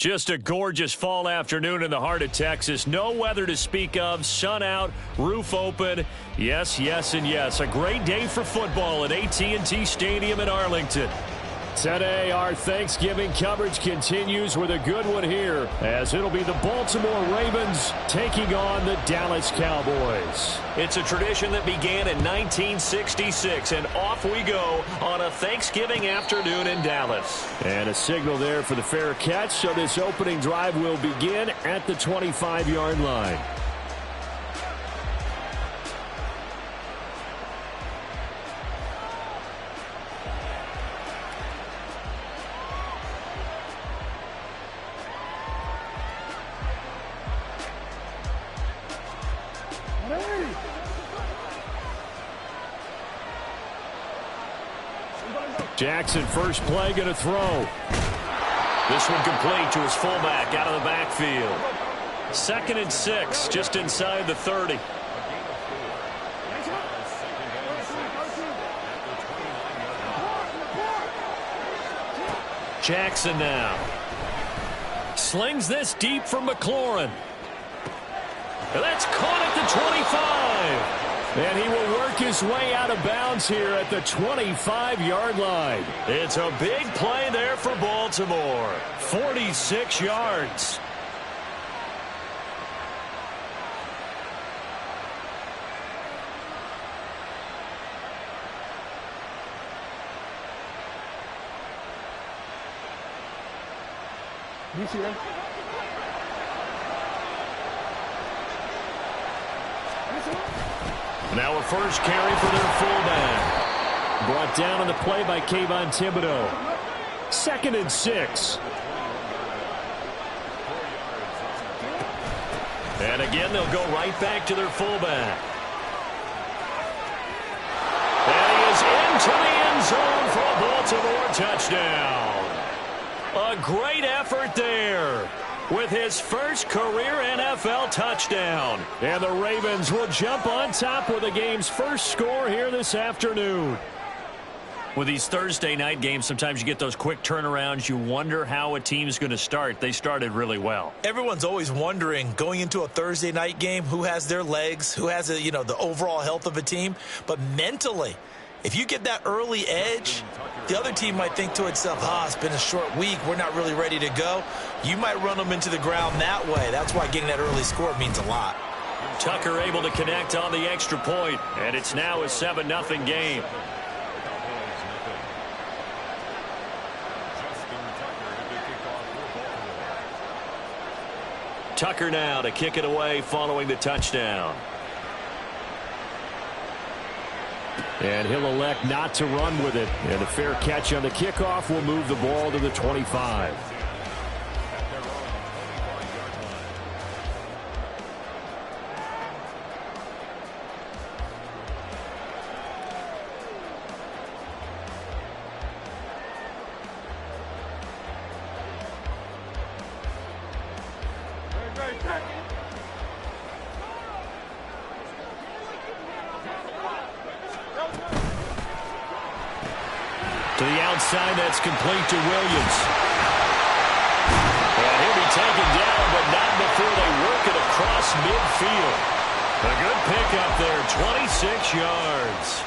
Just a gorgeous fall afternoon in the heart of Texas. No weather to speak of. Sun out, roof open. Yes, yes, and yes. A great day for football at AT&T Stadium in Arlington. Today, our Thanksgiving coverage continues with a good one here, as it'll be the Baltimore Ravens taking on the Dallas Cowboys. It's a tradition that began in 1966, and off we go on a Thanksgiving afternoon in Dallas. And a signal there for the fair catch, so this opening drive will begin at the 25-yard line. Jackson, first play, going to throw. This one complete to his fullback out of the backfield. 2nd and 6, just inside the 30. Jackson now. Slings this deep from McLaurin. And that's caught at the 25. And he will work his way out of bounds here at the 25-yard line. It's a big play there for Baltimore. 46 yards. You see that? Now a first carry for their fullback. Brought down on the play by Kayvon Thibodeau. 2nd and 6. And again, they'll go right back to their fullback. And he is into the end zone for a Baltimore touchdown. A great effort there with his first career NFL touchdown. And the Ravens will jump on top with the game's first score here this afternoon. With these Thursday night games, sometimes you get those quick turnarounds. You wonder how a team's going to start. They started really well. Everyone's always wondering, going into a Thursday night game, who has their legs, who has the overall health of a team. But mentally, if you get that early edge, the other team might think to itself, it's been a short week, we're not really ready to go. You might run them into the ground that way. That's why getting that early score means a lot. Tucker able to connect on the extra point, and it's now a 7-0 game. Tucker now to kick it away following the touchdown. And he'll elect not to run with it. And a fair catch on the kickoff will move the ball to the 25. To the outside, that's complete to Williams. And he'll be taken down, but not before they work it across midfield. A good pickup there, 26 yards.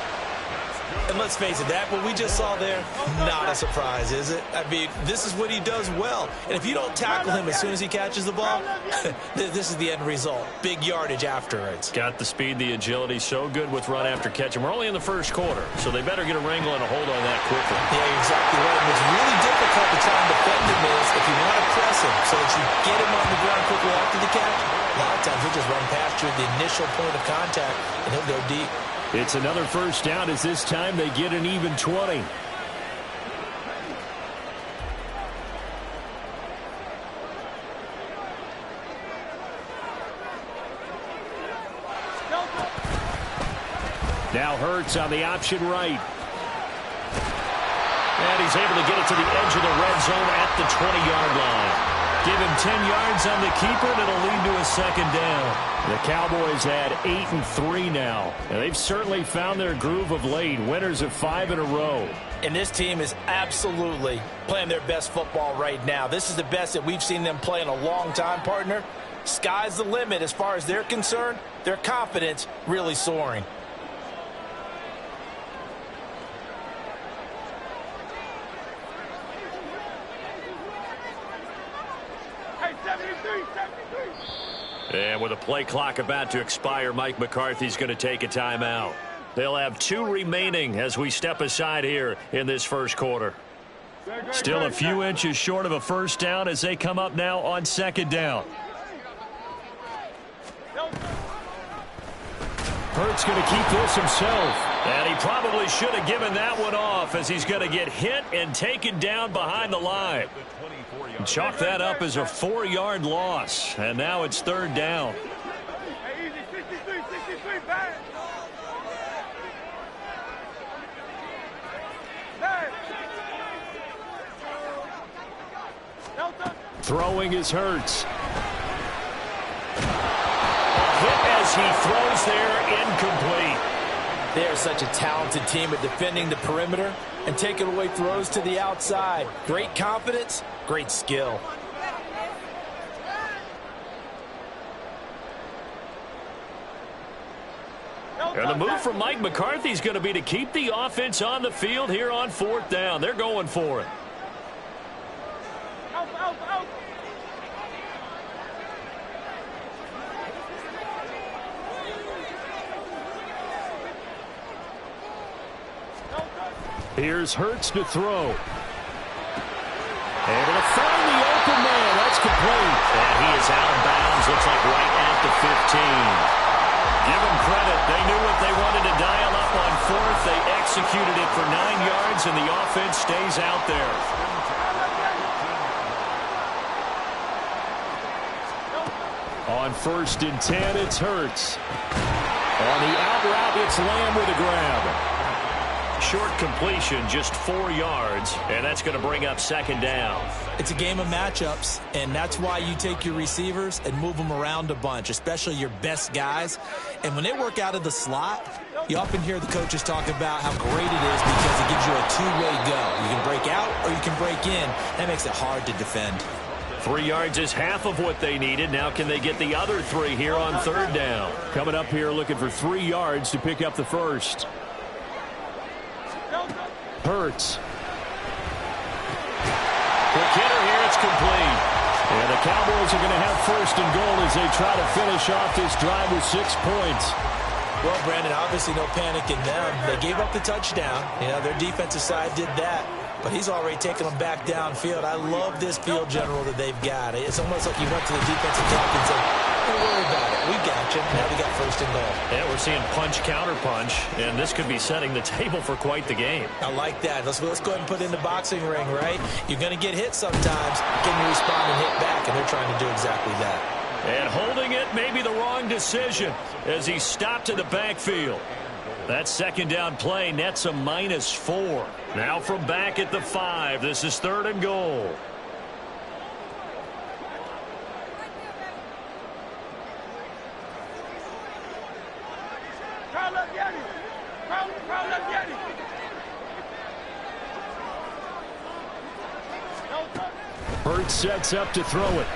And let's face it, what we just saw there, not a surprise, is it? I mean, this is what he does well. And if you don't tackle him as soon as he catches the ball, this is the end result. Big yardage afterwards. Got the speed, the agility, so good with run after catch. And we're only in the first quarter, so they better get a wrangle and a hold on that quickly. Yeah, you're exactly right. And what's really difficult to try and defend him is if you want to press him so that you get him on the ground quickly after the catch, a lot of times he'll just run past you at the initial point of contact, and he'll go deep. It's another first down as this time they get an even 20. Now Hurts on the option right. And he's able to get it to the edge of the red zone at the 20-yard line. Give him 10 yards on the keeper, and it'll lead to a second down. The Cowboys had 8-3 now, and they've certainly found their groove of late. Winners of 5 in a row. And this team is absolutely playing their best football right now. This is the best that we've seen them play in a long time, partner. Sky's the limit as far as they're concerned. Their confidence really soaring. And with a play clock about to expire, Mike McCarthy's going to take a timeout. They'll have 2 remaining as we step aside here in this first quarter. Still a few inches short of a first down as they come up now on second down. Hurts going to keep this himself. And he probably should have given that one off as he's going to get hit and taken down behind the line. Chalk that up as a 4-yard loss. And now it's third down. Throwing is Hurts. Hit as he throws there, incomplete. They are such a talented team at defending the perimeter and taking away throws to the outside. Great confidence, great skill. And the move from Mike McCarthy is going to be to keep the offense on the field here on fourth down. They're going for it. Here's Hurts to throw. And to find the open man. That's complete. And he is out of bounds. Looks like right at the 15. Give them credit. They knew what they wanted to dial up on fourth. They executed it for 9 yards, and the offense stays out there. On 1st and 10, it's Hurts. On the out route, it's Lamb with a grab. Short completion, just 4 yards, and that's going to bring up second down. It's a game of matchups, and that's why you take your receivers and move them around a bunch, especially your best guys. And when they work out of the slot, you often hear the coaches talk about how great it is because it gives you a two-way go. You can break out or you can break in. That makes it hard to defend. 3 yards is half of what they needed. Now can they get the other 3 here on third down? Coming up here looking for 3 yards to pick up the first. Hurts. Quick hitter here, it's complete. And the Cowboys are going to have 1st and goal as they try to finish off this drive with 6 points. Well, Brandon, obviously no panic in them. They gave up the touchdown. You know, their defensive side did that. But he's already taken them back downfield. I love this field general that they've got. It's almost like you went to the defensive tackle and said, don't worry about it. We got you. Now we got 1st and goal. Yeah, we're seeing punch, counter punch, and this could be setting the table for quite the game. I like that. Let's go ahead and put it in the boxing ring, right? You're going to get hit sometimes. Can you respond and hit back? And they're trying to do exactly that. And holding it may be the wrong decision as he stopped in the backfield. That second down play nets a -4. Now from back at the 5, this is 3rd and goal. Hurts sets up to throw it.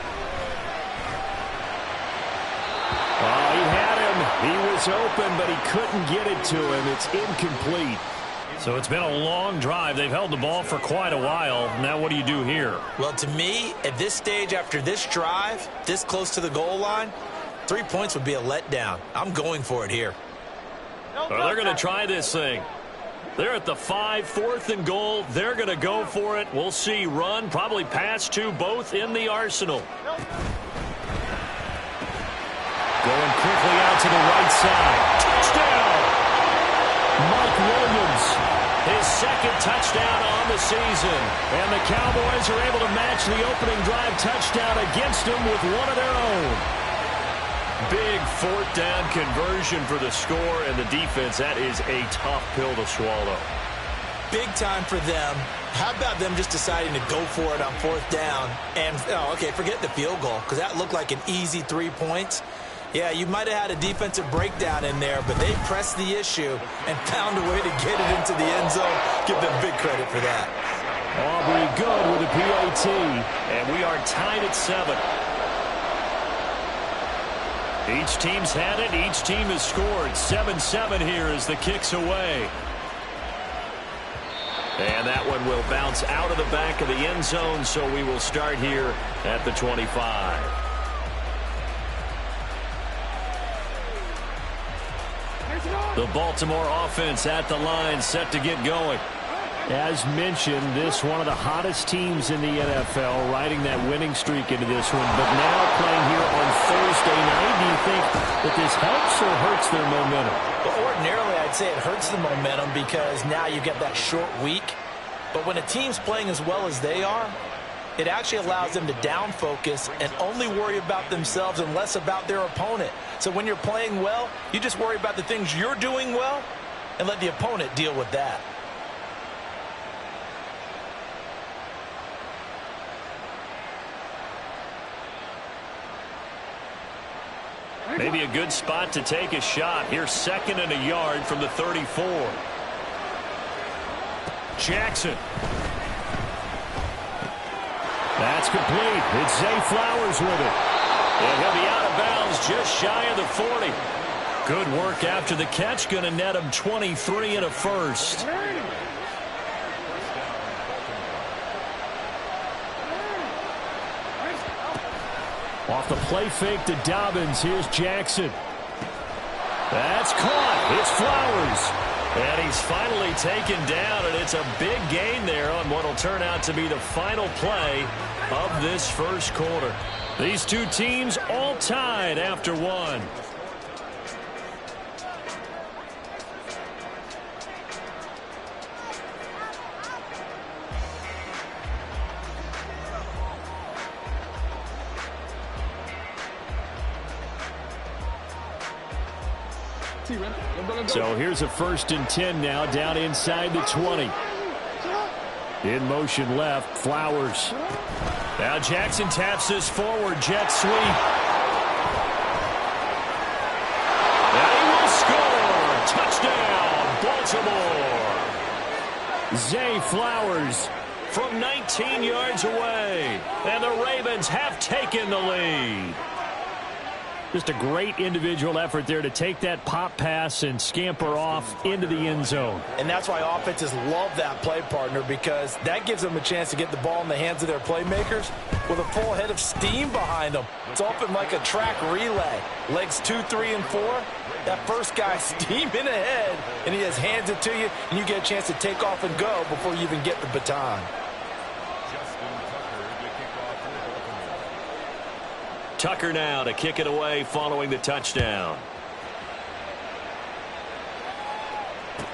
Oh, he had him. He was open, but he couldn't get it to him. It's incomplete. So it's been a long drive. They've held the ball for quite a while. Now what do you do here? Well, to me, at this stage after this drive, this close to the goal line, 3 points would be a letdown. I'm going for it here. Well, they're going to try this thing. They're at the 5, 4th and goal. They're going to go for it. We'll see. Run, probably pass to both in the arsenal. Going quickly out to the right side. Touchdown! Mike Williams, his 2nd touchdown on the season. And the Cowboys are able to match the opening drive touchdown against them with one of their own. Big 4th down conversion for the score, and the defense, that is a tough pill to swallow. Big time for them. How about them just deciding to go for it on 4th down? And, forget the field goal, because that looked like an easy 3 points. Yeah, you might have had a defensive breakdown in there, but they pressed the issue and found a way to get it into the end zone. Give them big credit for that. Aubrey good with a PAT, and we are tied at 7. Each team's had it. Each team has scored. 7-7 here as the kick's away. And that one will bounce out of the back of the end zone, so we will start here at the 25. The Baltimore offense at the line, set to get going. As mentioned, this one of the hottest teams in the NFL, riding that winning streak into this one. But now playing here on Thursday night, do you think that this helps or hurts their momentum? Well, ordinarily, I'd say it hurts the momentum because now you get that short week. But when a team's playing as well as they are, it actually allows them to down focus and only worry about themselves and less about their opponent. So when you're playing well, you just worry about the things you're doing well and let the opponent deal with that. Maybe a good spot to take a shot. Here's 2nd and a yard from the 34. Jackson. That's complete. It's Zay Flowers with it. And he'll be out of bounds just shy of the 40. Good work after the catch. Going to net him 23 and a first. Off the play fake to Dobbins. Here's Jackson. That's caught. It's Flowers. And he's finally taken down, and it's a big gain there on what will turn out to be the final play of this first quarter. These two teams all tied after one. So here's a 1st and 10 now, down inside the 20. In motion left, Flowers. Now Jackson taps this forward, jet sweep. And he will score! Touchdown, Baltimore! Zay Flowers from 19 yards away. And the Ravens have taken the lead. Just a great individual effort there to take that pop pass and scamper off into the end zone. And that's why offenses love that play, partner, because that gives them a chance to get the ball in the hands of their playmakers with a full head of steam behind them. It's often like a track relay. Legs 2, 3, and 4. That first guy steaming ahead, and he just hands it to you, and you get a chance to take off and go before you even get the baton. Tucker now to kick it away following the touchdown.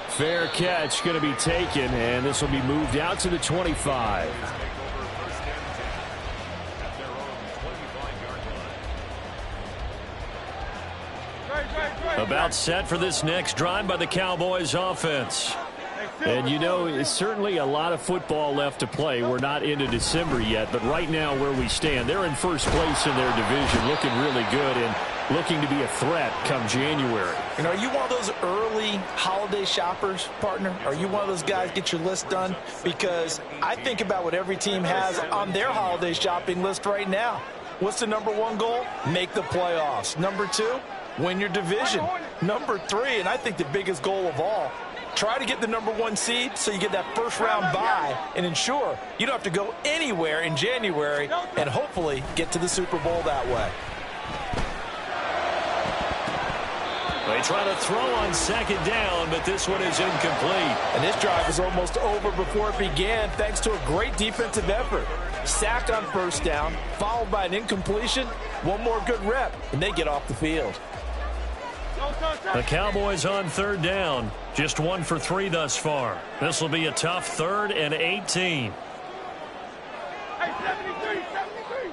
Fair catch going to be taken, and this will be moved out to the 25. About set for this next drive by the Cowboys offense. And, you know, it's certainly a lot of football left to play. We're not into December yet, but right now where we stand, they're in first place in their division, looking really good and looking to be a threat come January. And are you one of those early holiday shoppers, partner? Are you one of those guys get your list done? Because I think about what every team has on their holiday shopping list right now. What's the #1 goal? Make the playoffs. #2, win your division. #3, and I think the biggest goal of all, try to get the #1 seed so you get that first-round bye and ensure you don't have to go anywhere in January and hopefully get to the Super Bowl that way. They try to throw on 2nd down, but this one is incomplete. And this drive is almost over before it began thanks to a great defensive effort. Sack on 1st down, followed by an incompletion, one more good rep, and they get off the field. The Cowboys on 3rd down. Just 1 for 3 thus far. This will be a tough 3rd and 18. Hey, 73, 73.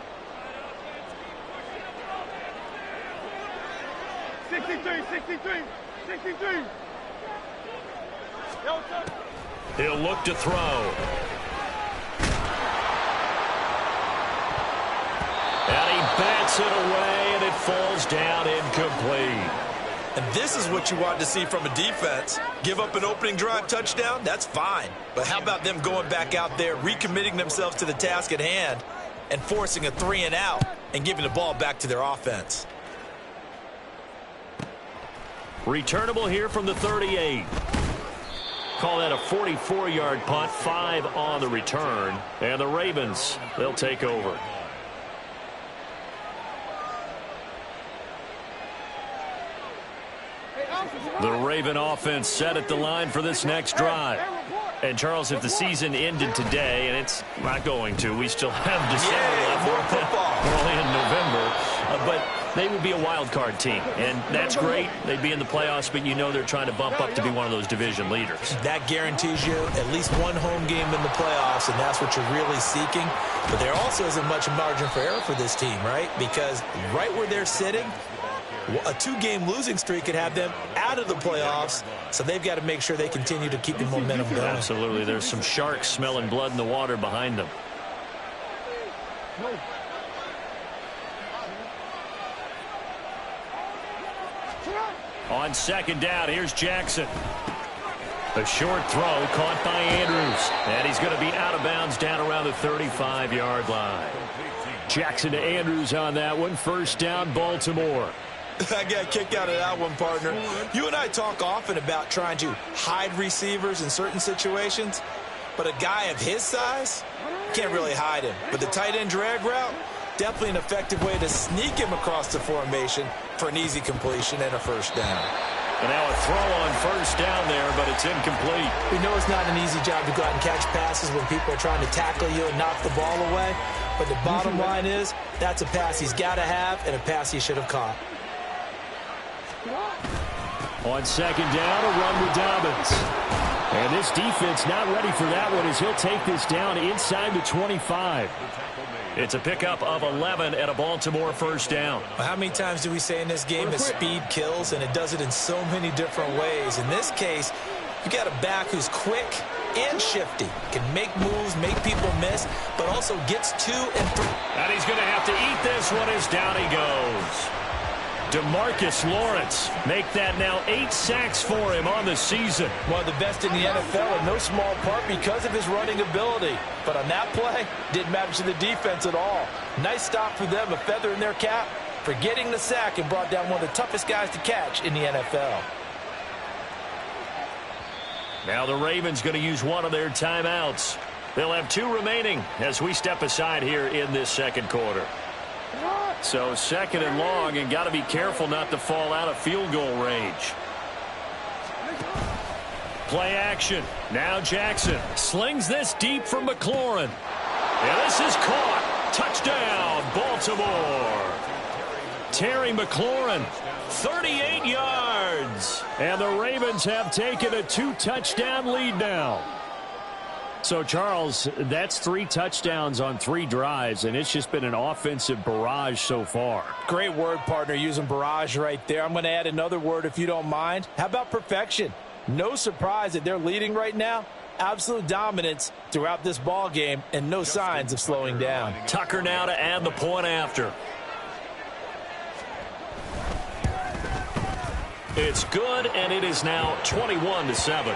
63, 63, 63. He'll look to throw. And he bats it away, and it falls down incomplete. And this is what you want to see from a defense. Give up an opening drive touchdown, that's fine. But how about them going back out there, recommitting themselves to the task at hand, and forcing a 3-and-out and giving the ball back to their offense. Returnable here from the 38. Call that a 44-yard punt, 5 on the return. And the Ravens, they'll take over. The Raven offense set at the line for this next drive. And, Charles, if the season ended today, and it's not going to, we still have December left. More football. We're only in November. But they would be a wild card team, and that's great. They'd be in the playoffs, but you know they're trying to bump up to be one of those division leaders. That guarantees you at least one home game in the playoffs, and that's what you're really seeking. But there also isn't much margin for error for this team, right? Because right where they're sitting, a 2-game losing streak could have them out of the playoffs, so they've got to make sure they continue to keep the momentum going. Absolutely. There's some sharks smelling blood in the water behind them. On second down, here's Jackson. A short throw caught by Andrews. And he's going to be out of bounds down around the 35-yard line. Jackson to Andrews on that one. First down, Baltimore. I got a kick out of that one, partner. You and I talk often about trying to hide receivers in certain situations, but a guy of his size, can't really hide him. But the tight end drag route, definitely an effective way to sneak him across the formation for an easy completion and a first down. And now a throw on first down there, but it's incomplete. We know it's not an easy job to go out and catch passes when people are trying to tackle you and knock the ball away, but the bottom line is that's a pass he's got to have and a pass he should have caught. On second down, a run with Dobbins. And this defense not ready for that one as he'll take this down inside the 25. It's a pickup of 11 and a Baltimore first down. How many times do we say in this game that speed kills, and it does it in so many different ways? In this case, you got a back who's quick and shifty, can make moves, make people miss, but also gets 2 and 3. And he's going to have to eat this one as down he goes. DeMarcus Lawrence make that now 8 sacks for him on the season. One of the best in the NFL in no small part because of his running ability. But on that play, didn't matter to the defense at all. Nice stop for them, a feather in their cap for getting the sack and brought down one of the toughest guys to catch in the NFL. Now the Ravens going to use one of their timeouts. They'll have 2 remaining as we step aside here in this second quarter. So second and long, and got to be careful not to fall out of field goal range. Play action. Now Jackson slings this deep from McLaurin. And this is caught. Touchdown, Baltimore. Terry McLaurin, 38 yards. And the Ravens have taken a 2-touchdown lead now. So, Charles, that's 3 touchdowns on 3 drives, and it's just been an offensive barrage so far. Great word, partner, using barrage right there. I'm going to add another word if you don't mind. How about perfection? No surprise that they're leading right now. Absolute dominance throughout this ball game and no signs of slowing down. Tucker now to add the point after. It's good, and it is now 21-7.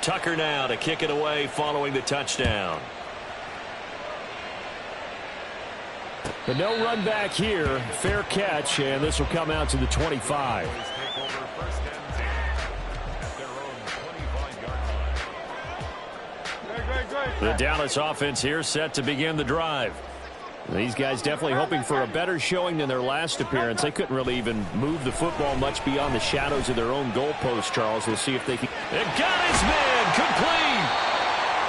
Tucker now to kick it away following the touchdown. But no run back here. Fair catch, and this will come out to the 25. The Dallas offense here set to begin the drive. These guys definitely hoping for a better showing than their last appearance. They couldn't really even move the football much beyond the shadows of their own goalpost, Charles. We'll see if they can. It got his man complete.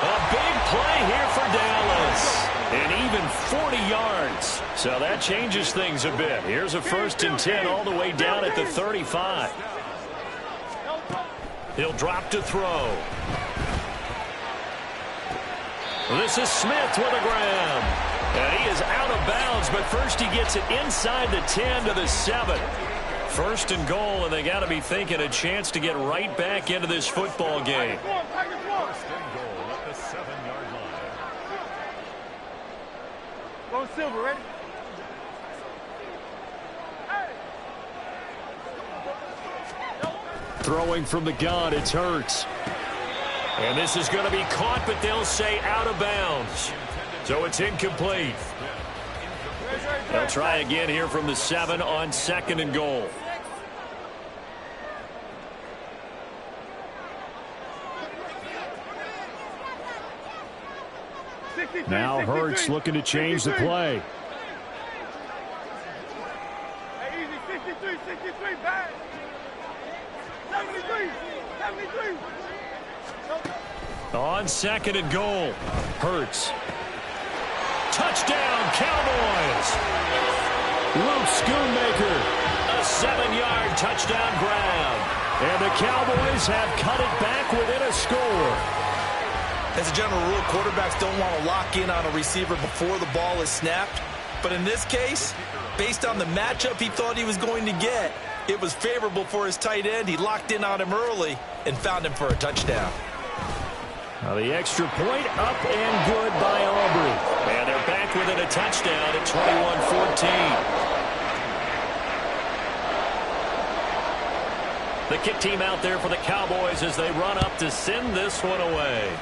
A big play here for Dallas. And even 40 yards. So that changes things a bit. Here's a 1st and 10 all the way down at the 35. He'll drop to throw. This is Smith with a grab. And he is out of bounds, but first he gets it inside the 10 to the 7. First and goal, and they got to be thinking a chance to get right back into this football game. First and goal at the 7-yard line. Go Silver, ready? Throwing from the gun, it's Hurts. And this is going to be caught, but they'll say out of bounds. So it's incomplete. They'll try again here from the 7 on 2nd and goal. Now Hurts looking to change the play. Hey, easy, 63, 63, back. 73, 73. On 2nd and goal, Hurts. Touchdown, Cowboys. Luke Schoonmaker, a 7-yard touchdown grab. And the Cowboys have cut it back within a score. As a general rule, quarterbacks don't want to lock in on a receiver before the ball is snapped. But in this case, based on the matchup he thought he was going to get, it was favorable for his tight end. He locked in on him early and found him for a touchdown. Now the extra point up and good by Aubrey. And they're back within a touchdown at 21-14. The kick team out there for the Cowboys as they run up to send this one away.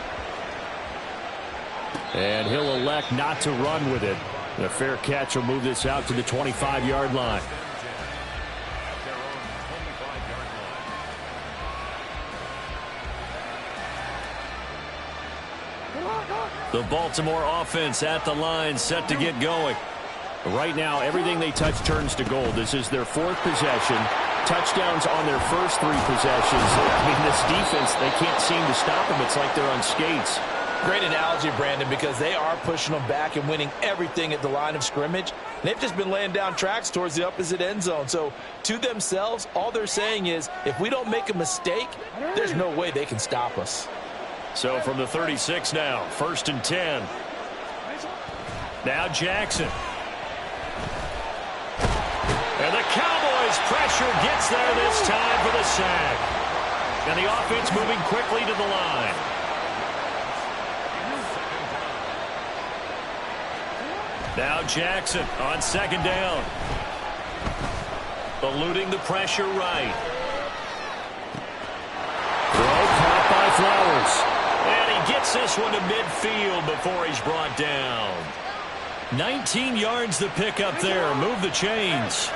And he'll elect not to run with it. The fair catch will move this out to the 25-yard line. The Baltimore offense at the line, set to get going. Right now, everything they touch turns to gold. This is their 4th possession. Touchdowns on their first 3 possessions. I mean, this defense, they can't seem to stop them. It's like they're on skates. Great analogy, Brandon, because they are pushing them back and winning everything at the line of scrimmage. They've just been laying down tracks towards the opposite end zone. So to themselves, all they're saying is, if we don't make a mistake, there's no way they can stop us. So from the 36 now, 1st and 10. Now Jackson. And the Cowboys pressure gets there this time for the sack. And the offense moving quickly to the line. Now Jackson on 2nd down. Eluding the pressure right. Throw caught by Flowers. And he gets this one to midfield before he's brought down. 19 yards the pick up there. Move the chains.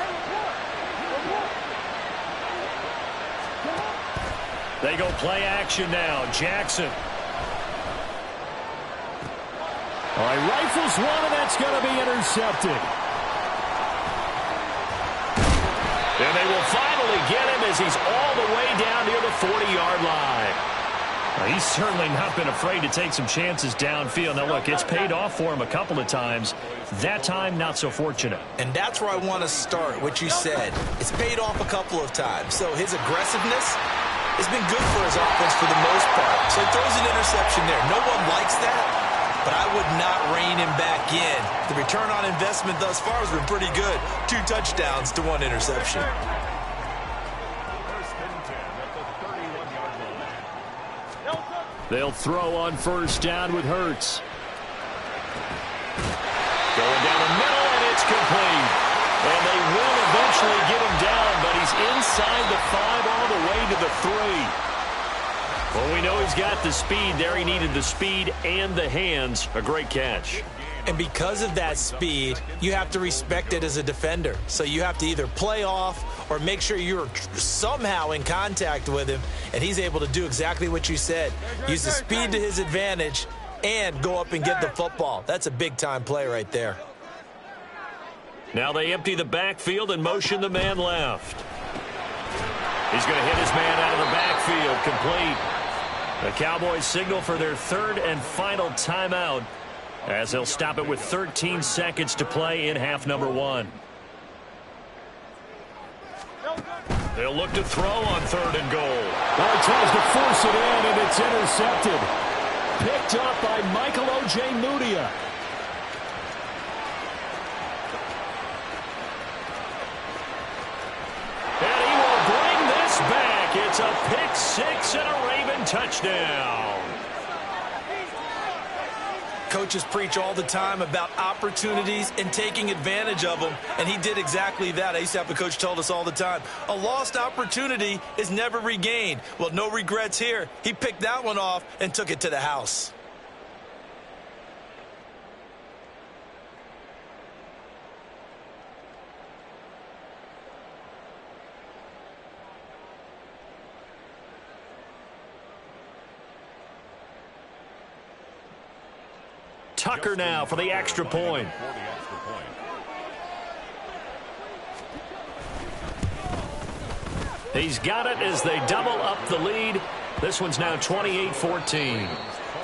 They go play action now. Jackson. All right, rifles one, and that's going to be intercepted. And they will finally get him as he's all the way down near the 40-yard line. Well, he's certainly not been afraid to take some chances downfield. Now, look, it's paid off for him a couple of times. That time, not so fortunate. And that's where I want to start, what you said. It's paid off a couple of times. So his aggressiveness has been good for his offense for the most part. So he throws an interception there. No one likes that. But I would not rein him back in. The return on investment thus far has been pretty good. 2 touchdowns to 1 interception. They'll throw on 1st down with Hurts. Going down the middle, and it's complete. And they will eventually get him down, but he's inside the 5 all the way to the 3. Well, we know he's got the speed there. He needed the speed and the hands. A great catch. And because of that speed, you have to respect it as a defender. So you have to either play off or make sure you're somehow in contact with him, and he's able to do exactly what you said. Use the speed to his advantage and go up and get the football. That's a big-time play right there. Now they empty the backfield and motion the man left. He's going to hit his man out of the backfield, complete. The Cowboys signal for their 3rd and final timeout as they'll stop it with 13 seconds to play in half number 1. They'll look to throw on 3rd and goal. Well, he tries to force it in, and it's intercepted. Picked up by Michael O.J. Mudia. pick six and a Raven touchdown. Coaches preach all the time about opportunities and taking advantage of them, and he did exactly that. I used to have a coach told us all the time, a lost opportunity is never regained. Well, no regrets here. He picked that one off and took it to the house. Tucker now for the extra point. He's got it as they double up the lead. This one's now 28-14.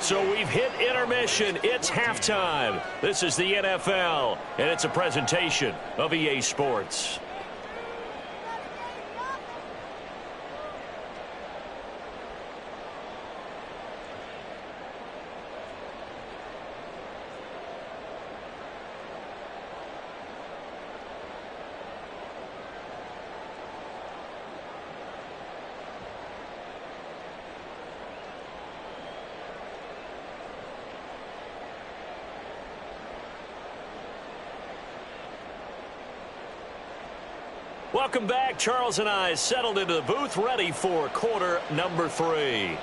So we've hit intermission. It's halftime. This is the NFL, and it's a presentation of EA Sports. Welcome back. Charles and I settled into the booth, ready for quarter number 3.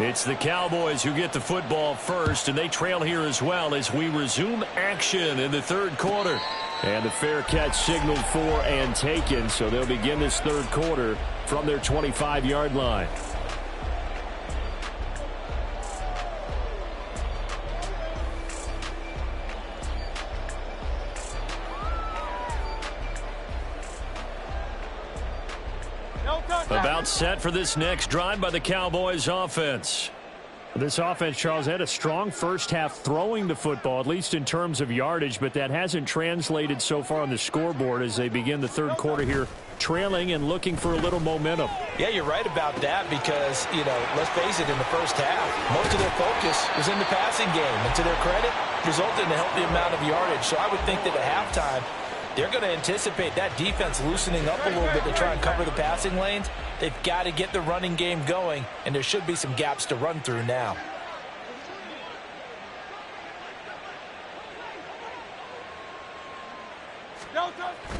It's the Cowboys who get the football first, and they trail here as well as we resume action in the third quarter. And the fair catch signaled for and taken, so they'll begin this third quarter from their 25-yard line. About set for this next drive by the Cowboys offense. This offense, Charles, had a strong first half throwing the football, at least in terms of yardage, but that hasn't translated so far on the scoreboard as they begin the third quarter here, trailing and looking for a little momentum. Yeah, you're right about that because, let's face it, in the first half, most of their focus was in the passing game. And to their credit, resulted in a healthy amount of yardage. So I would think that at halftime, they're going to anticipate that defense loosening up a little bit to try and cover the passing lanes. They've got to get the running game going, and there should be some gaps to run through now.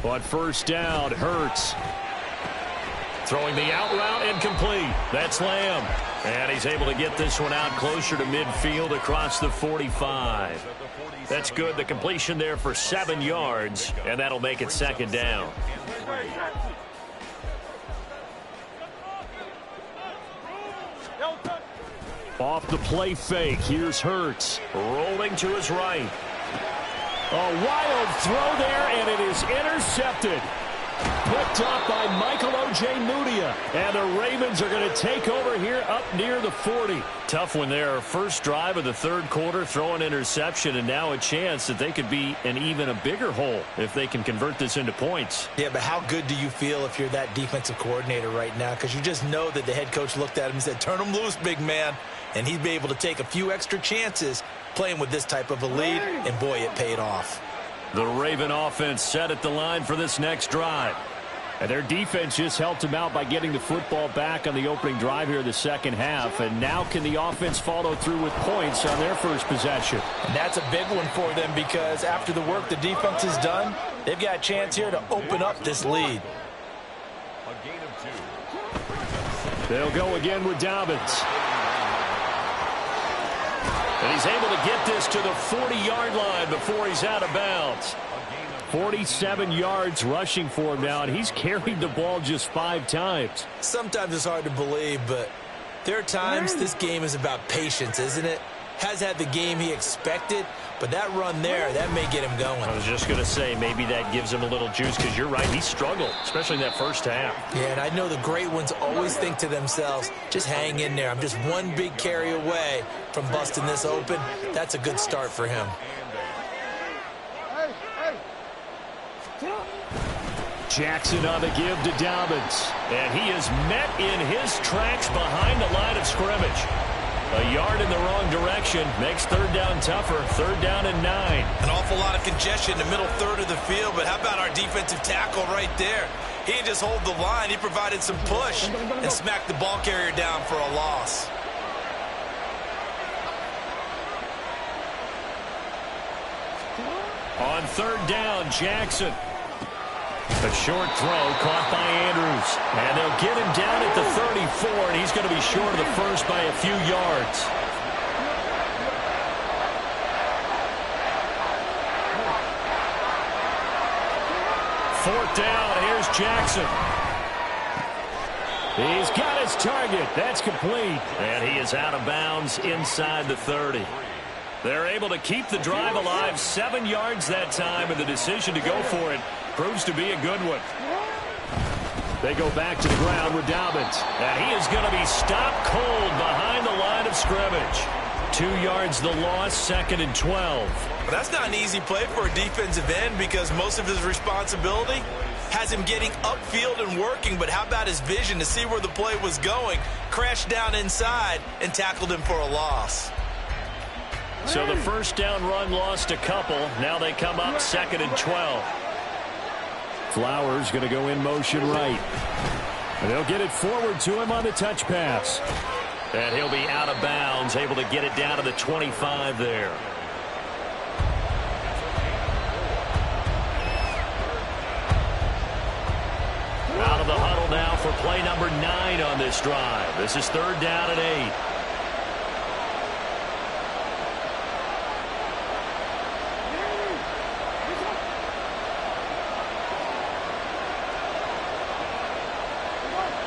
On first down, Hurts. Throwing the out route incomplete. That's Lamb. And he's able to get this one out closer to midfield across the 45. That's good. The completion there for 7 yards, and that'll make it second down. Off the play fake, here's Hurts. Rolling to his right. A wild throw there, and it is intercepted. Picked up by Michael Ojemudia. And the Ravens are going to take over here up near the 40. Tough one there. First drive of the third quarter, throw an interception, and now a chance that they could be in even a bigger hole if they can convert this into points. Yeah, but how good do you feel if you're that defensive coordinator right now? Because you just know that the head coach looked at him and said, turn him loose, big man. And he'd be able to take a few extra chances playing with this type of a lead, and boy, it paid off. The Raven offense set at the line for this next drive. And their defense just helped them out by getting the football back on the opening drive here in the second half. And now can the offense follow through with points on their first possession? And that's a big one for them because after the work the defense has done, they've got a chance here to open up this lead. A gain of 2. They'll go again with Dobbins. And he's able to get this to the 40-yard line before he's out of bounds. 47 yards rushing for him now, and he's carried the ball just 5 times. Sometimes it's hard to believe, but there are times this game is about patience, isn't it? Has had the game he expected, but that run there, that may get him going. I was just going to say, maybe that gives him a little juice because you're right, he struggled, especially in that first half. Yeah, and I know the great ones always think to themselves, just hang in there. I'm just one big carry away from busting this open. That's a good start for him. Jackson on the give to Dobbins. And he is met in his tracks behind the line of scrimmage. A yard in the wrong direction makes third down tougher. Third down and 9. An awful lot of congestion in the middle third of the field, but how about our defensive tackle right there? He didn't just hold the line. He provided some push and smacked the ball carrier down for a loss. On third down, Jackson. A short throw caught by Andrews. And they'll get him down at the 34, and he's going to be short of the first by a few yards. Fourth down, here's Jackson. He's got his target. That's complete. And he is out of bounds inside the 30. They're able to keep the drive alive, 7 yards that time, and the decision to go for it proves to be a good one. They go back to the ground with Dobbins. And he is going to be stopped cold behind the line of scrimmage. 2 yards the loss, 2nd and 12. But that's not an easy play for a defensive end because most of his responsibility has him getting upfield and working. But how about his vision to see where the play was going, crashed down inside, and tackled him for a loss. So the first down run lost a couple. Now they come up 2nd and 12. Flowers going to go in motion right. And they'll get it forward to him on the touch pass. And he'll be out of bounds, able to get it down to the 25 there. Out of the huddle now for play number 9 on this drive. This is third down and 8.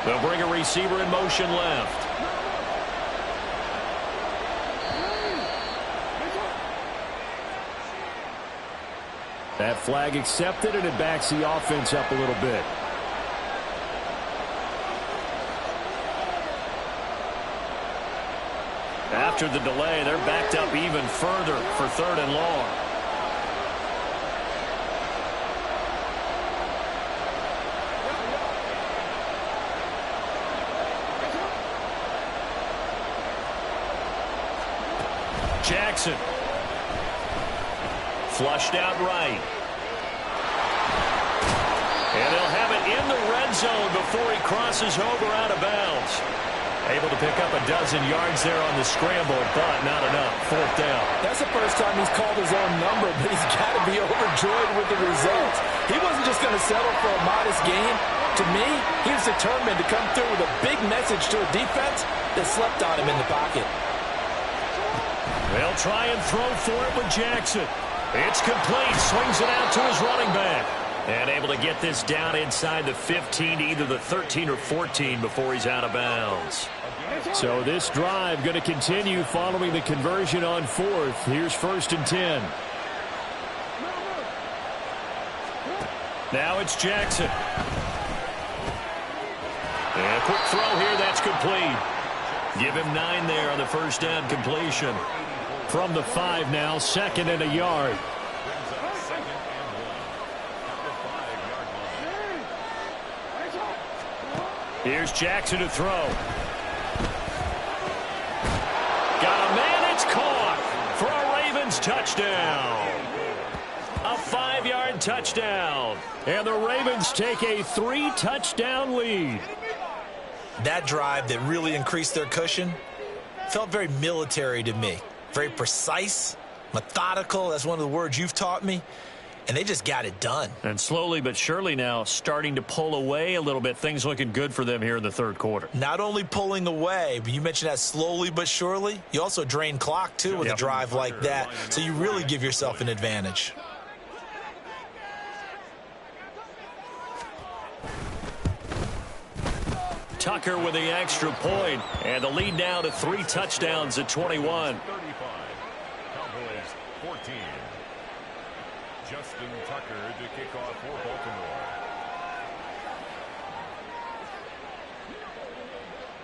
They'll bring a receiver in motion left. That flag accepted, and it backs the offense up a little bit. After the delay, they're backed up even further for third and long. Jackson. Flushed out right. And they'll have it in the red zone before he crosses over out of bounds. Able to pick up a dozen yards there on the scramble, but not enough. Fourth down. That's the first time he's called his own number, but he's got to be overjoyed with the results. He wasn't just going to settle for a modest gain. To me, he was determined to come through with a big message to a defense that slept on him in the pocket. They'll try and throw for it with Jackson. It's complete. Swings it out to his running back. And able to get this down inside the 15, either the 13 or 14 before he's out of bounds. So this drive going to continue following the conversion on fourth. Here's 1st and 10. Now it's Jackson. And a quick throw here, that's complete. Give him 9 there on the first down completion. From the 5 now, 2nd and a yard. Here's Jackson to throw. Got a man, it's caught for a Ravens touchdown. A 5-yard touchdown. And the Ravens take a 3-touchdown lead. That drive that really increased their cushion felt very military to me. Very precise, methodical. That's one of the words you've taught me. And they just got it done. And slowly but surely now starting to pull away a little bit. Things looking good for them here in the third quarter. Not only pulling away, but you mentioned that slowly but surely. You also drain clock, too, with a drive like that. So you really give yourself an advantage. Tucker with the extra point. And the lead now to 3 touchdowns at 21. 35. Cowboys 14. Justin Tucker to kick off for Baltimore.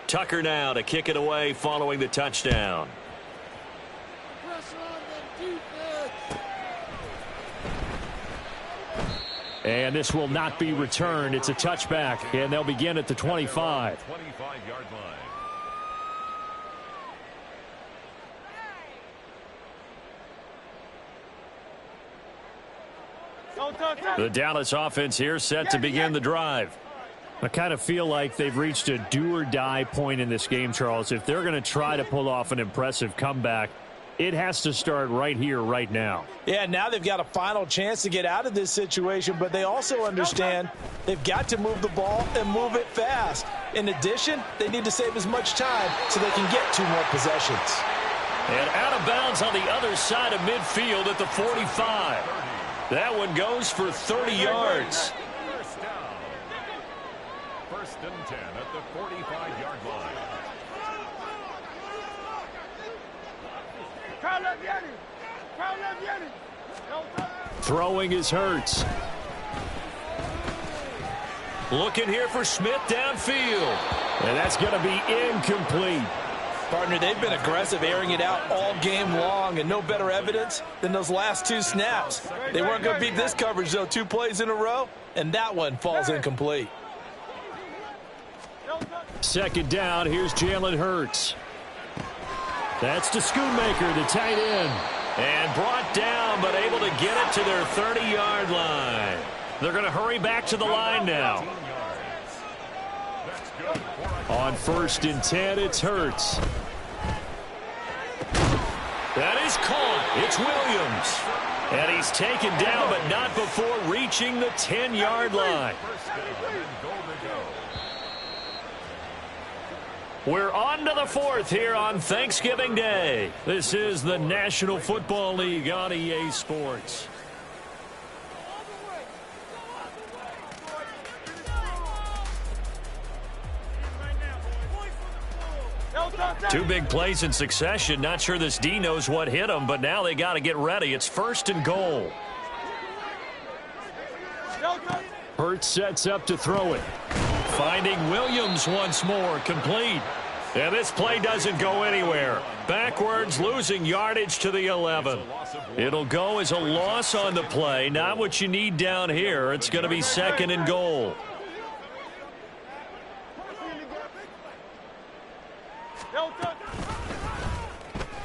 Tucker now to kick it away following the touchdown. And this will not be returned. It's a touchback, and they'll begin at the 25. 25-yard line. The Dallas offense here set to begin the drive. I kind of feel like they've reached a do-or-die point in this game, Charles. If they're going to try to pull off an impressive comeback, it has to start right here, right now. Yeah, now they've got a final chance to get out of this situation, but they also understand they've got to move the ball and move it fast. In addition, they need to save as much time so they can get 2 more possessions. And out of bounds on the other side of midfield at the 45. That one goes for 30 yards. First down. First and 10 at the 45-yard line. Throwing is Hurts. Looking here for Smith downfield. And that's going to be incomplete. Partner, they've been aggressive, airing it out all game long, and no better evidence than those last 2 snaps. They weren't going to beat this coverage, though, 2 plays in a row, and that one falls incomplete. Second down, here's Jalen Hurts. That's to Schoonmaker, the tight end. And brought down, but able to get it to their 30-yard line. They're going to hurry back to the line now. On first and 10, it's Hurts. That is caught. It's Williams. And he's taken down, but not before reaching the 10-yard line. We're on to the 4th here on Thanksgiving Day. This is the National Football League on EA Sports. Two big plays in succession. Not sure this D knows what hit him, but now they got to get ready. It's 1st and goal. Hurts sets up to throw it. Finding Williams once more, complete. And this play doesn't go anywhere. Backwards, losing yardage to the 11. It'll go as a loss on the play. Not what you need down here. It's going to be 2nd and goal.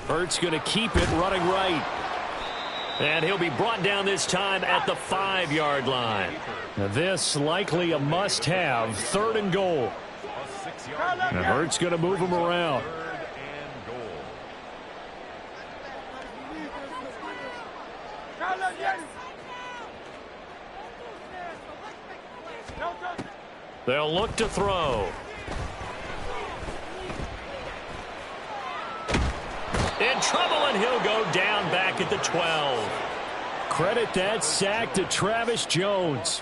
Hurts going to keep it running right. And he'll be brought down this time at the 5-yard line. Now this likely a must-have, 3rd and goal. And Hurts going to move him around. They'll look to throw. In trouble, and he'll go down back at the 12. Credit that sack to Travis Jones.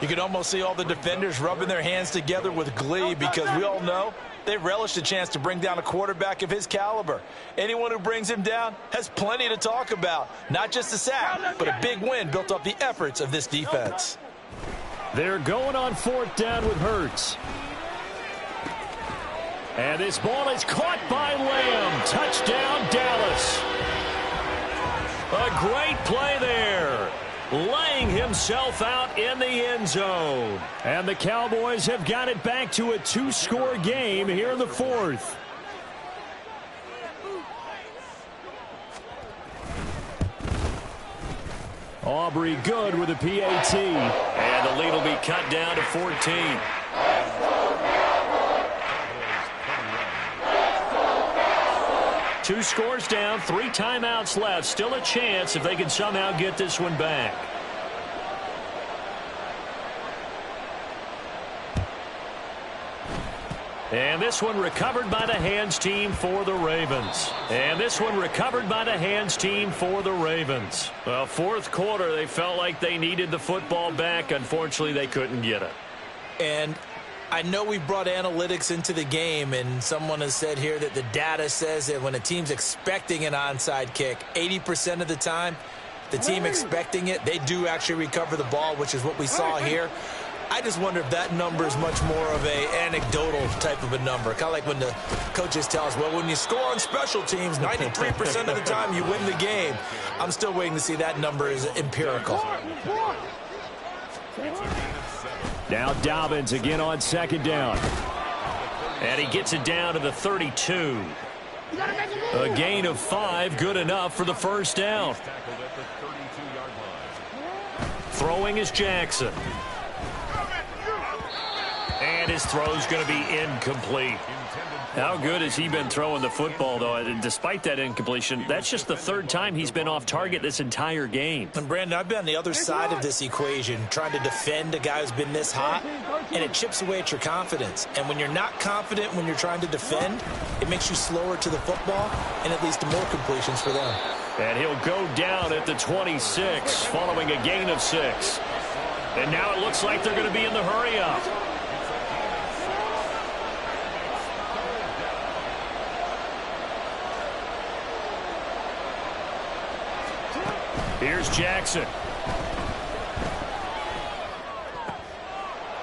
You can almost see all the defenders rubbing their hands together with glee because we all know they relish the chance to bring down a quarterback of his caliber. Anyone who brings him down has plenty to talk about. Not just a sack, but a big win built off the efforts of this defense. They're going on 4th down with Hurts. And this ball is caught by Lamb. Touchdown, Dallas. A great play there. Laying himself out in the end zone. And the Cowboys have got it back to a 2-score game here in the 4th. Aubrey good with a PAT. And the lead will be cut down to 14. Two scores down, 3 timeouts left. Still a chance if they can somehow get this one back. And this one recovered by the hands team for the Ravens. And this one recovered by the hands team for the Ravens. Well, 4th quarter, they felt like they needed the football back. Unfortunately, they couldn't get it. And I know we brought analytics into the game, and someone has said here that the data says that when a team's expecting an onside kick, 80% of the time, the team expecting it, they do actually recover the ball, which is what we saw here. I just wonder if that number is much more of a anecdotal type of a number. Kind of like when the coaches tell us, well, when you score on special teams, 93% of the time you win the game. I'm still waiting to see that number is empirical. Now Dobbins again on second down. And he gets it down to the 32. A gain of 5, good enough for the first down. Throwing is Jackson. And his throw's going to be incomplete. How good has he been throwing the football, though? And despite that incompletion, that's just the third time he's been off target this entire game. And, Brandon, I've been on the other side of this equation, trying to defend a guy who's been this hot, and it chips away at your confidence. And when you're not confident when you're trying to defend, it makes you slower to the football, and it leads to more completions for them. And he'll go down at the 26, following a gain of 6. And now it looks like they're going to be in the hurry-up. Here's Jackson.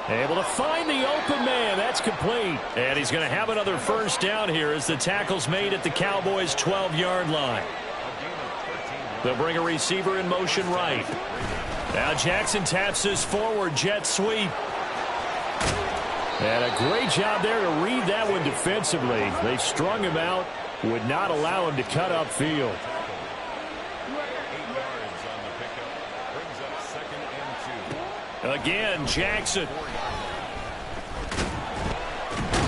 Able to find the open man. That's complete. And he's going to have another first down here as the tackle's made at the Cowboys' 12-yard line. They'll bring a receiver in motion right. Now Jackson taps his forward jet sweep. And a great job there to read that one defensively. They strung him out, would not allow him to cut upfield. Again, Jackson.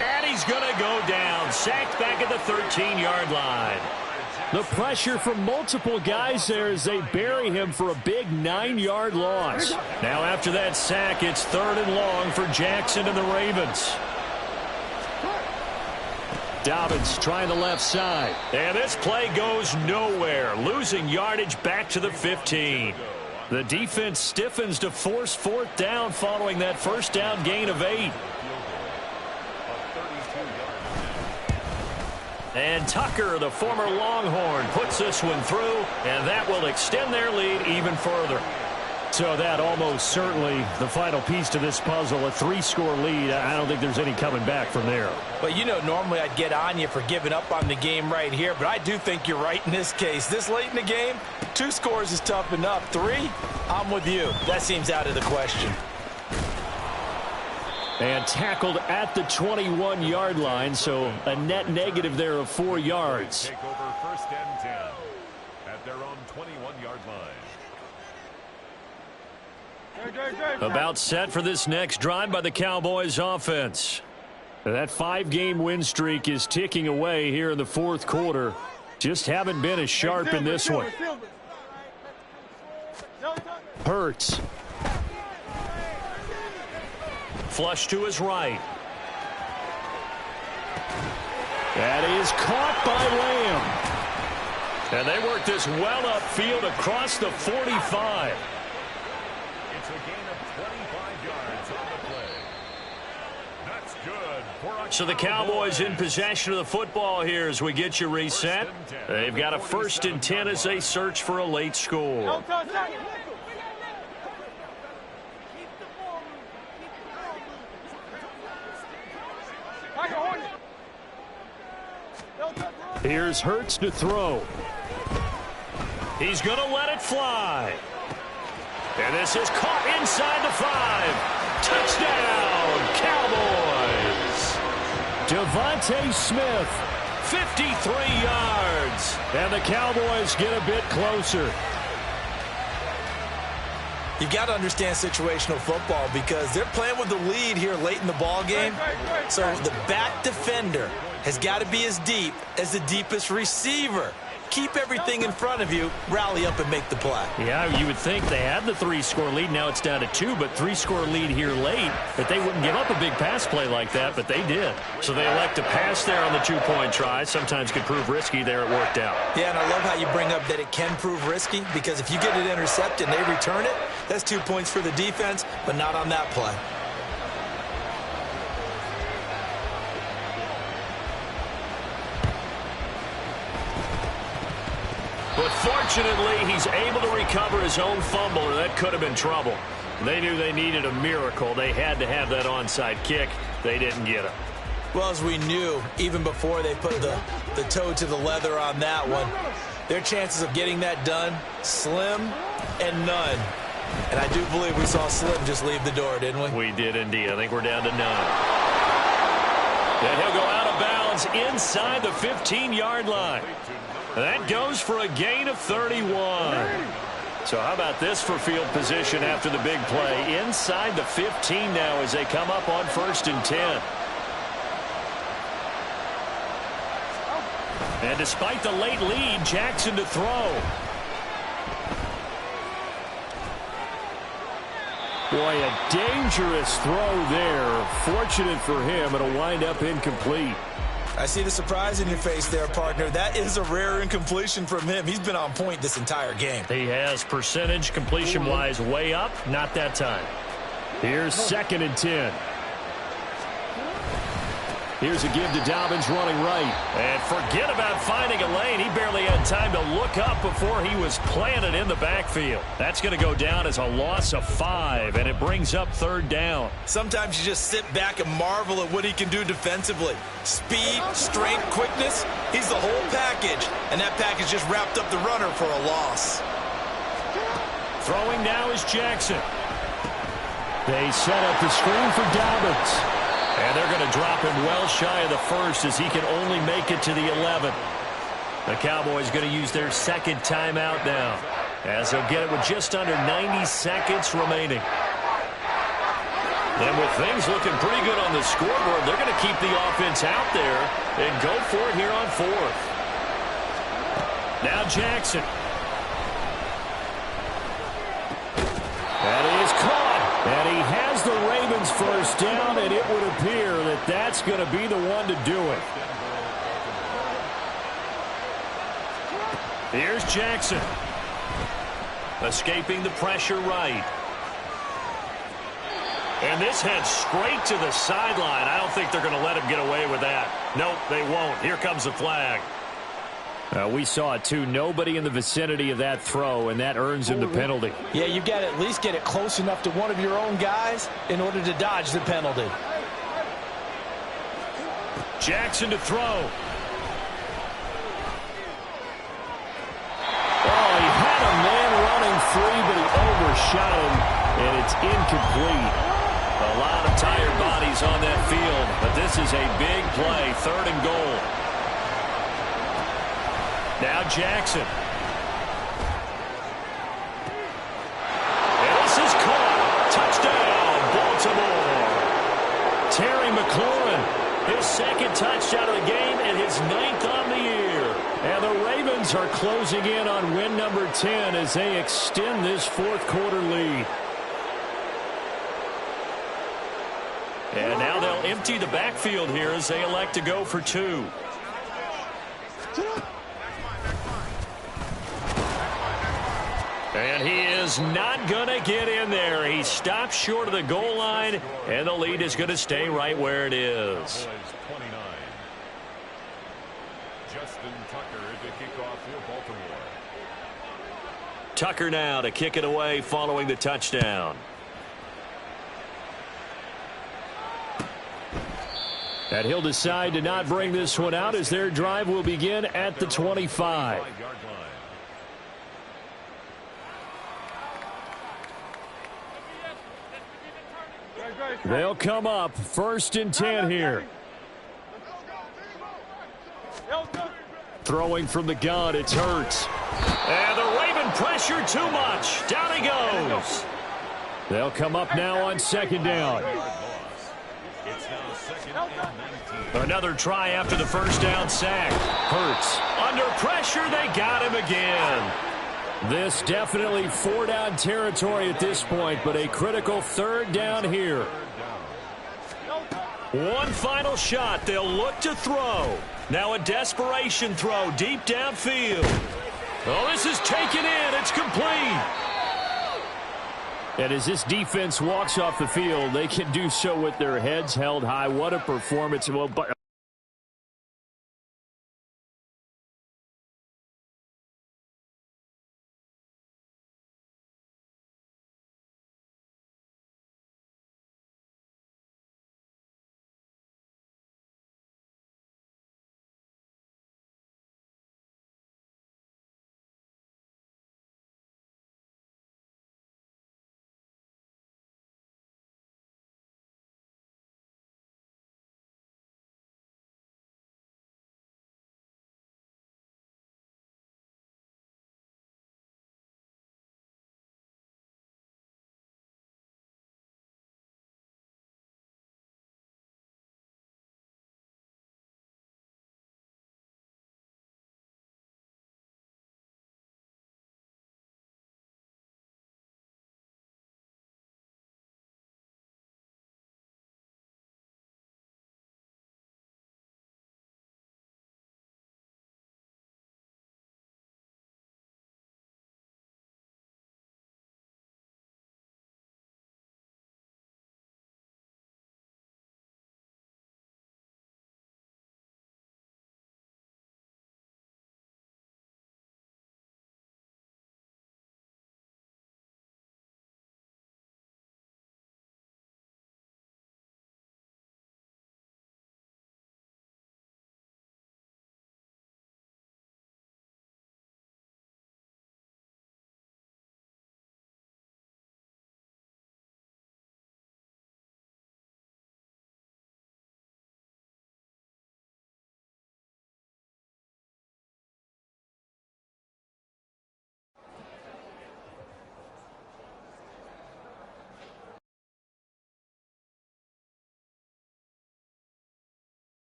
And he's going to go down. Sacked back at the 13-yard line. The pressure from multiple guys there as they bury him for a big 9-yard loss. Now after that sack, it's 3rd and long for Jackson and the Ravens. Dobbins trying the left side. And this play goes nowhere. Losing yardage back to the 15. The defense stiffens to force 4th down following that first down gain of 8. And Tucker, the former Longhorn, puts this one through, and that will extend their lead even further. So that almost certainly the final piece to this puzzle, a 3-score lead. I don't think there's any coming back from there. But, you know, normally I'd get on you for giving up on the game right here, but I do think you're right in this case. This late in the game, 2 scores is tough enough. 3, I'm with you. That seems out of the question. And tackled at the 21-yard line, so a net negative there of 4 yards. Take over 1st and 10 at their own 21-yard line. About set for this next drive by the Cowboys offense. That 5-game win streak is ticking away here in the 4th quarter. Just haven't been as sharp in this one. Hurts. Flush to his right. That is caught by Lamb. And they work this well upfield across the 45. It's a gain of 25 yards on the play. That's good. So the Cowboys in possession of the football here as we get you reset. They've got a 1st and 10 as they search for a late score. Here's Hurts to throw. He's going to let it fly. And this is caught inside the 5. Touchdown, Cowboys. Devontae Smith. 53 yards. And the Cowboys get a bit closer. You've got to understand situational football because they're playing with the lead here late in the ball game. So the back defender has got to be as deep as the deepest receiver. Keep everything in front of you, rally up and make the play. Yeah, you would think they had the 3-score lead. Now it's down to 2, but 3-score lead here late. That they wouldn't give up a big pass play like that, but they did. So they elect to pass there on the 2-point try. Sometimes could prove risky. There it worked out. Yeah, and I love how you bring up that it can prove risky because if you get it intercepted and they return it, that's 2 points for the defense, but not on that play. But fortunately, he's able to recover his own fumble, or that could have been trouble. They knew they needed a miracle. They had to have that onside kick. They didn't get it. Well, as we knew, even before they put the toe to the leather on that one, their chances of getting that done, slim and none. And I do believe we saw Slim just leave the door, didn't we? We did indeed. I think we're down to 9. And he'll go out of bounds inside the 15-yard line. That goes for a gain of 31. So how about this for field position after the big play? Inside the 15 now as they come up on 1st and 10. And despite the late lead, Jackson to throw. Boy, a dangerous throw there. Fortunate for him, it'll wind up incomplete. I see the surprise in your face there, partner. That is a rare incompletion from him. He's been on point this entire game. He has percentage completion-wise way up. Not that time. Here's 2nd and 10. Here's a give to Dobbins running right. And forget about finding a lane. He barely had time to look up before he was planted in the backfield. That's going to go down as a loss of 5, and it brings up 3rd down. Sometimes you just sit back and marvel at what he can do defensively. Speed, strength, quickness, he's the whole package. And that package just wrapped up the runner for a loss. Throwing now is Jackson. They set up the screen for Dobbins. And they're going to drop him well shy of the 1st as he can only make it to the 11th. The Cowboys going to use their 2nd timeout now as they'll get it with just under 90 seconds remaining. And with things looking pretty good on the scoreboard, they're going to keep the offense out there and go for it here on 4th. Now Jackson. That is caught. And he has the Ravens 1st down, and it would appear that that's going to be the one to do it. Here's Jackson. Escaping the pressure right. And this heads straight to the sideline. I don't think they're going to let him get away with that. Nope, they won't. Here comes the flag. We saw it, too. Nobody in the vicinity of that throw, and that earns him the penalty. Yeah, you've got to at least get it close enough to one of your own guys in order to dodge the penalty. Jackson to throw. Oh, he had a man running free, but he overshot him, and it's incomplete. A lot of tired bodies on that field, but this is a big play, 3rd and goal. Now Jackson. And this is caught. Touchdown, Baltimore. Terry McLaurin, his 2nd touchdown of the game and his 9th on the year. And the Ravens are closing in on win number 10 as they extend this 4th quarter lead. And now they'll empty the backfield here as they elect to go for 2. And he is not going to get in there. He stops short of the goal line, and the lead is going to stay right where it is. 29. Justin Tucker to kick off for Baltimore. Tucker now to kick it away following the touchdown. And he'll decide to not bring this one out as their drive will begin at the 25. They'll come up 1st and 10 here. Throwing from the gun, it's Hurts. And the Raven pressure too much. Down he goes. They'll come up now on 2nd down. Another try after the 1st down sack. Hurts. Under pressure, they got him again. This definitely 4-down territory at this point, but a critical 3rd down here. One final shot. They'll look to throw. Now a desperation throw deep downfield. Oh, this is taken in. It's complete. And as this defense walks off the field, they can do so with their heads held high. What a performance. Well,